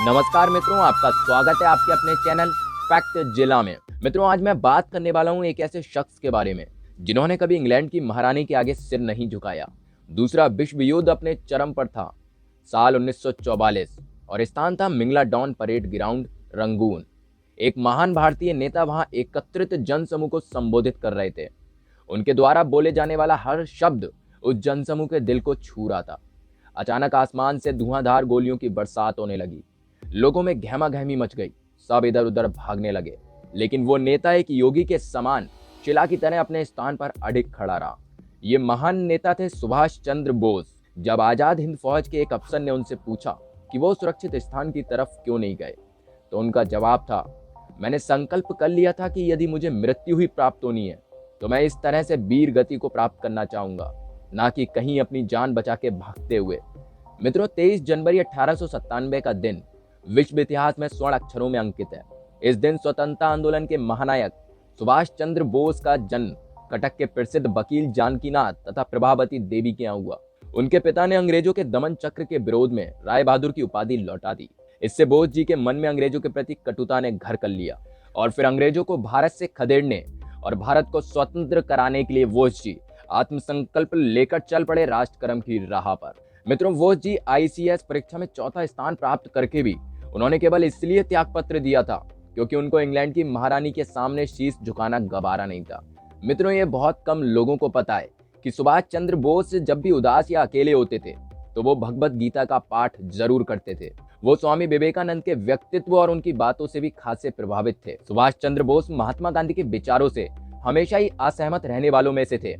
नमस्कार मित्रों, आपका स्वागत है आपके अपने चैनल फैक्ट जिला में। मित्रों, आज मैं बात करने वाला हूं एक ऐसे शख्स के बारे में जिन्होंने कभी इंग्लैंड की महारानी के आगे सिर नहीं झुकाया। दूसरा विश्व युद्ध अपने चरम पर था, साल 1944, और स्थान था मिंगला डॉन परेड ग्राउंड, रंगून। एक महान भारतीय नेता वहां एकत्रित जनसमूह को संबोधित कर रहे थे। उनके द्वारा बोले जाने वाला हर शब्द उस जनसमूह के दिल को छू रहा था। अचानक आसमान से धुआंधार गोलियों की बरसात होने लगी। लोगों में गहमा-गहमी मच गई, सब इधर उधर भागने लगे। लेकिन वो नेता एक योगी के समान शिला की तरह अपने स्थान पर अडिग खड़ा रहा। ये महान नेता थे सुभाष चंद्र बोस। जब आजाद हिंद फौज के एक अफसर ने उनसे पूछा कि वो सुरक्षित स्थान की तरफ क्यों नहीं गए, तो उनका जवाब था, मैंने संकल्प कर लिया था कि यदि मुझे मृत्यु ही प्राप्त होनी है तो मैं इस तरह से वीर गति को प्राप्त करना चाहूंगा, ना कि कहीं अपनी जान बचा के भागते हुए। मित्रों, 23 जनवरी 1897 का दिन विश्व इतिहास में स्वर्ण अक्षरों में अंकित है। इस दिन स्वतंत्रता आंदोलन के महानायक सुभाष चंद्र बोस का जन्म कटक के प्रसिद्ध वकील जानकीनाथ तथा प्रभावती देवी के यहाँ हुआ। उनके पिता ने अंग्रेजों के दमन चक्र के विरोध में राय बहादुर की उपाधि लौटा दी। इससे बोस जी के मन में अंग्रेजों के प्रति कटुता ने घर कर लिया और फिर अंग्रेजों को भारत से खदेड़ने और भारत को स्वतंत्र कराने के लिए बोस जी आत्मसंकल्प लेकर चल पड़े राष्ट्रक्रम की राह पर। मित्रों, बोस जी ICS परीक्षा में चौथा स्थान प्राप्त करके भी उन्होंने केवल इसलिए त्याग पत्र दिया था क्योंकि उनको इंग्लैंड की महारानी के सामने शीश झुकाना गवारा नहीं था। मित्रों, ये बहुत कम लोगों को पता है कि सुभाष चंद्र बोस जब भी उदास या अकेले होते थे तो वो भगवत गीता का पाठ जरूर करते थे। वो स्वामी विवेकानंद के व्यक्तित्व और उनकी बातों से भी खासे प्रभावित थे। सुभाष चंद्र बोस महात्मा गांधी के विचारों से हमेशा ही असहमत रहने वालों में से थे।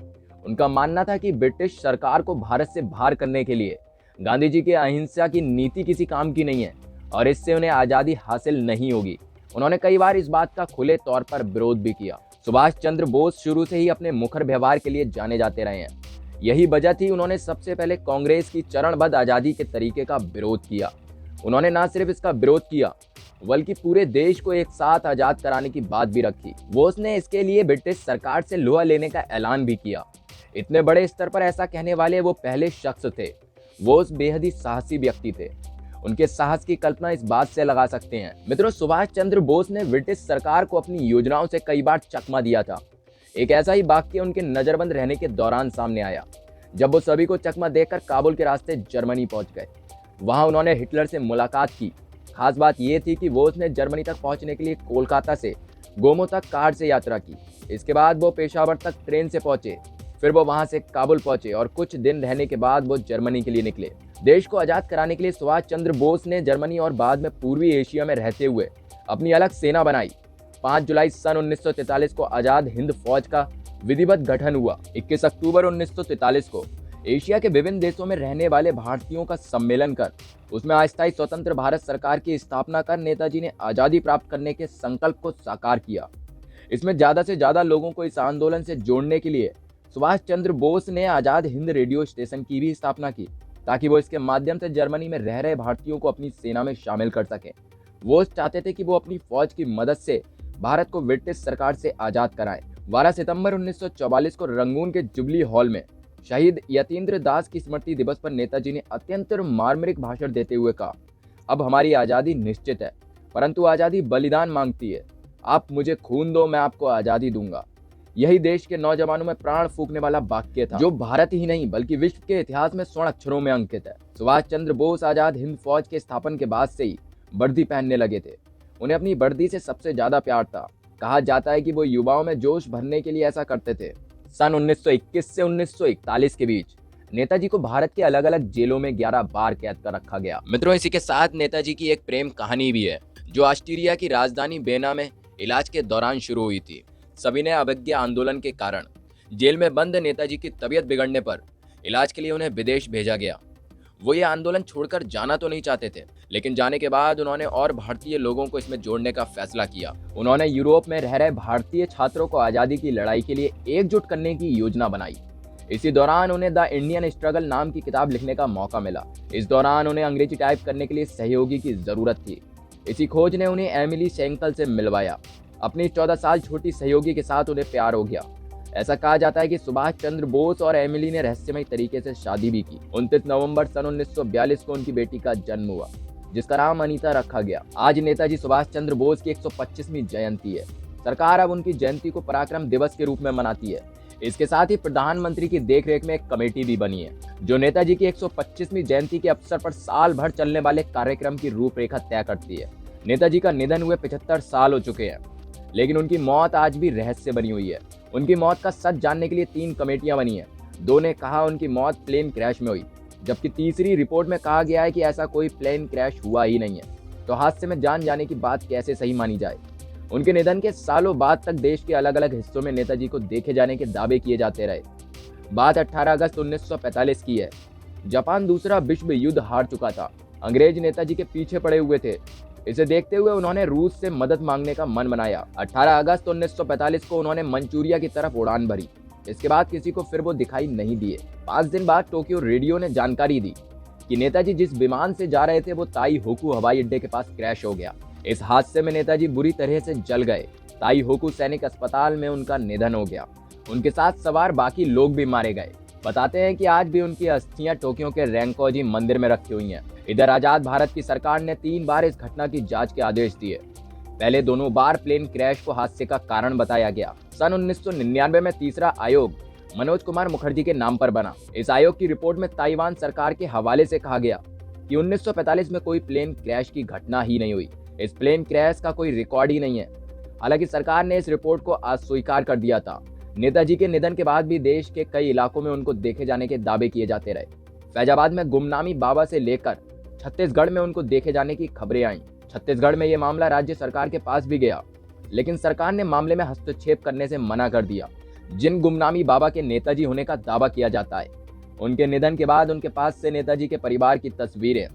उनका मानना था कि ब्रिटिश सरकार को भारत से बाहर करने के लिए गांधी जी की अहिंसा की नीति किसी काम की नहीं है और इससे उन्हें आजादी हासिल नहीं होगी। उन्होंने कई बार इस बात का खुले तौर पर विरोध भी किया। सुभाष चंद्र बोस शुरू से ही अपने मुखर व्यवहार के लिए जाने जाते रहे हैं। यही वजह थी उन्होंने सबसे पहले कांग्रेस की चरणबद्ध आजादी के तरीके का विरोध किया। उन्होंने न सिर्फ इसका विरोध किया बल्कि पूरे देश को एक साथ आजाद कराने की बात भी रखी। बोस ने इसके लिए ब्रिटिश सरकार से लोहा लेने का ऐलान भी किया। इतने बड़े स्तर पर ऐसा कहने वाले वो पहले शख्स थे। बोस बेहद ही साहसी व्यक्ति थे। उनके साहस की कल्पना इस बात से लगा सकते हैं। मित्रों, सुभाष चंद्र बोस ने ब्रिटिश सरकार को अपनी योजनाओं से कई बार चकमा दिया था। एक ऐसा ही वाक्य उनके नजरबंद रहने के दौरान सामने आया जब वो सभी को चकमा देकर काबुल के रास्ते जर्मनी पहुंच गए। वहां उन्होंने हिटलर से मुलाकात की। खास बात यह थी कि बोस ने जर्मनी तक पहुंचने के लिए कोलकाता से गोमो तक कार से यात्रा की। इसके बाद वो पेशावर तक ट्रेन से पहुंचे, फिर वो वहां से काबुल पहुंचे और कुछ दिन रहने के बाद वो जर्मनी के लिए निकले। देश को आजाद कराने के लिए सुभाष चंद्र बोस ने जर्मनी और बाद में पूर्वी एशिया में रहते हुए अपनी अलग सेना बनाई। 5 जुलाई सन 1943 को आजाद हिंद फौज का विधिवत गठन हुआ। 21 अक्टूबर 1943 को एशिया के विभिन्न देशों में रहने वाले भारतीयों का सम्मेलन कर उसमें अस्थायी स्वतंत्र भारत सरकार की स्थापना कर नेताजी ने आजादी प्राप्त करने के संकल्प को साकार किया। इसमें ज्यादा से ज्यादा लोगों को इस आंदोलन से जोड़ने के लिए सुभाष चंद्र बोस ने आजाद हिंद रेडियो स्टेशन की भी स्थापना की ताकि वो इसके माध्यम से जर्मनी में रह रहे भारतीयों को अपनी सेना में शामिल कर सकें। वो चाहते थे कि वो अपनी फौज की मदद से भारत को ब्रिटिश सरकार से आजाद कराएं। 12 सितंबर 1944 को रंगून के जुबली हॉल में शहीद यतीन्द्र दास की स्मृति दिवस पर नेताजी ने अत्यंत मार्मिक भाषण देते हुए कहा, अब हमारी आजादी निश्चित है, परंतु आजादी बलिदान मांगती है। आप मुझे खून दो, मैं आपको आजादी दूंगा। यही देश के नौजवानों में प्राण फूंकने वाला वाक्य था जो भारत ही नहीं बल्कि विश्व के इतिहास में स्वर्ण अक्षरों में अंकित है। सुभाष चंद्र बोस आजाद हिंद फौज के स्थापन के बाद से ही वर्दी पहनने लगे थे। उन्हें अपनी वर्दी से सबसे ज्यादा प्यार था। कहा जाता है कि वो युवाओं में जोश भरने के लिए ऐसा करते थे। सन 1921 से 1941 के बीच नेताजी को भारत के अलग अलग जेलों में 11 बार कैद कर रखा गया। मित्रों, इसी के साथ नेताजी की एक प्रेम कहानी भी है जो ऑस्ट्रिया की राजधानी वेना में इलाज के दौरान शुरू हुई थी। सविनय अवज्ञा आंदोलन के कारण जेल में बंद नेताजी की तबीयत बिगड़ने पर इलाज के लिए उन्हें विदेश भेजा गया। वो ये आंदोलन छोड़कर जाना तो नहीं चाहते थे, लेकिन जाने के बाद उन्होंने और भारतीय लोगों को इसमें जोड़ने का फैसला किया। उन्होंने यूरोप में रह रहे भारतीय छात्रों को आजादी की लड़ाई के लिए एकजुट करने की योजना बनाई। इसी दौरान उन्हें द इंडियन स्ट्रगल नाम की किताब लिखने का मौका मिला। इस दौरान उन्हें अंग्रेजी टाइप करने के लिए सहयोगी की जरूरत थी। इसी खोज ने उन्हें एमिली शेंकल से मिलवाया। अपनी 14 साल छोटी सहयोगी के साथ उन्हें प्यार हो गया। ऐसा कहा जाता है कि सुभाष चंद्र बोस और एमिली ने रहस्यमय तरीके से शादी भी की। 29 नवंबर सन 1942 को उनकी बेटी का जन्म हुआ। जिसका नाम अनीता रखा गया। आज नेताजी सुभाष चंद्र बोस की 125वीं जयंती है। सरकार अब उनकी जयंती को पराक्रम दिवस के रूप में मनाती है। इसके साथ ही प्रधानमंत्री की देखरेख में एक कमेटी भी बनी है जो नेताजी की 125वीं जयंती के अवसर पर साल भर चलने वाले कार्यक्रम की रूपरेखा तय करती है। नेताजी का निधन हुए 75 साल हो चुके हैं, लेकिन उनकी मौत आज भी रहस्य बनी हुई है। उनकी मौत का सच जानने के लिए 3 कमेटियां बनी हैं। 2 ने कहा उनकी मौत प्लेन क्रैश में हुई, जबकि तीसरी रिपोर्ट में कहा गया है कि ऐसा कोई प्लेन क्रैश हुआ ही नहीं है। तो हादसे में जान जाने की बात कैसे सही मानी जाए? उनके निधन के सालों बाद तक देश के अलग अलग हिस्सों में नेताजी को देखे जाने के दावे किए जाते रहे। बात 18 अगस्त 1945 की है। जापान दूसरा विश्व युद्ध हार चुका था। अंग्रेज नेताजी के पीछे पड़े हुए थे। इसे देखते हुए उन्होंने रूस से मदद मांगने का मन बनाया। 18 अगस्त 1945 को उन्होंने मंचूरिया की तरफ उड़ान भरी। इसके बाद किसी को फिर वो दिखाई नहीं दिए। 5 दिन बाद टोक्यो रेडियो ने जानकारी दी कि नेताजी जिस विमान से जा रहे थे वो ताई होकू हवाई अड्डे के पास क्रैश हो गया। इस हादसे में नेताजी बुरी तरह से जल गए। ताई होकू सैनिक अस्पताल में उनका निधन हो गया। उनके साथ सवार बाकी लोग भी मारे गए। बताते हैं कि आज भी उनकी अस्थियां टोक्यो के रेंकोजी मंदिर में रखी हुई हैं। इधर आजाद भारत की सरकार ने 3 बार इस घटना की जांच के आदेश दिए। पहले दोनों बार प्लेन क्रैश को हादसे का कारण बताया गया। सन 1999 में तीसरा आयोग मनोज कुमार मुखर्जी के नाम पर बना। इस आयोग की रिपोर्ट में ताइवान सरकार के हवाले से कहा गया कि 1945 में कोई प्लेन क्रैश की घटना ही नहीं हुई। इस प्लेन क्रैश का कोई रिकॉर्ड ही नहीं है। हालांकि सरकार ने इस रिपोर्ट को अस्वीकार कर दिया था। नेताजी के निधन के बाद भी देश के कई इलाकों में उनको देखे जाने के दावे किए जाते रहे। फैजाबाद में गुमनामी बाबा से लेकर छत्तीसगढ़ में उनको देखे जाने की खबरें आईं। छत्तीसगढ़ में ये मामला राज्य सरकार के पास भी गया, लेकिन सरकार ने मामले में हस्तक्षेप करने से मना कर दिया। जिन गुमनामी बाबा के नेताजी होने का दावा किया जाता है, उनके निधन के बाद उनके पास से नेताजी के परिवार की तस्वीरें,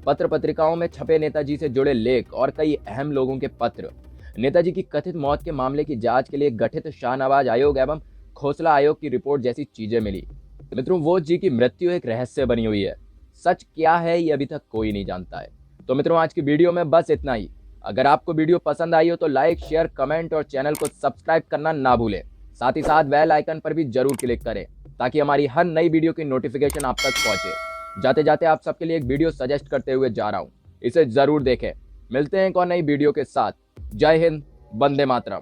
पत्र पत्रिकाओं में छपे नेताजी से जुड़े लेख और कई अहम लोगों के पत्र, नेताजी की कथित मौत के मामले की जांच के लिए गठित शाहनवाज आयोग एवं खोसला आयोग की रिपोर्ट जैसी चीजें मिली। तो मित्रों, बोस जी की मृत्यु एक रहस्य बनी हुई है। सच क्या है ये अभी तक कोई नहीं जानता है। तो मित्रों, आज की वीडियो में बस इतना ही। अगर आपको वीडियो पसंद आई हो तो लाइक, शेयर, कमेंट और चैनल को सब्सक्राइब करना ना भूलें। साथ ही साथ बेल आइकन पर भी जरूर क्लिक करें ताकि हमारी हर नई वीडियो की नोटिफिकेशन आप तक पहुंचे। जाते जाते आप सबके लिए एक वीडियो सजेस्ट करते हुए जा रहा हूं, इसे जरूर देखें। मिलते हैं एक और नई वीडियो के साथ। जय हिंद, वंदे मातरम।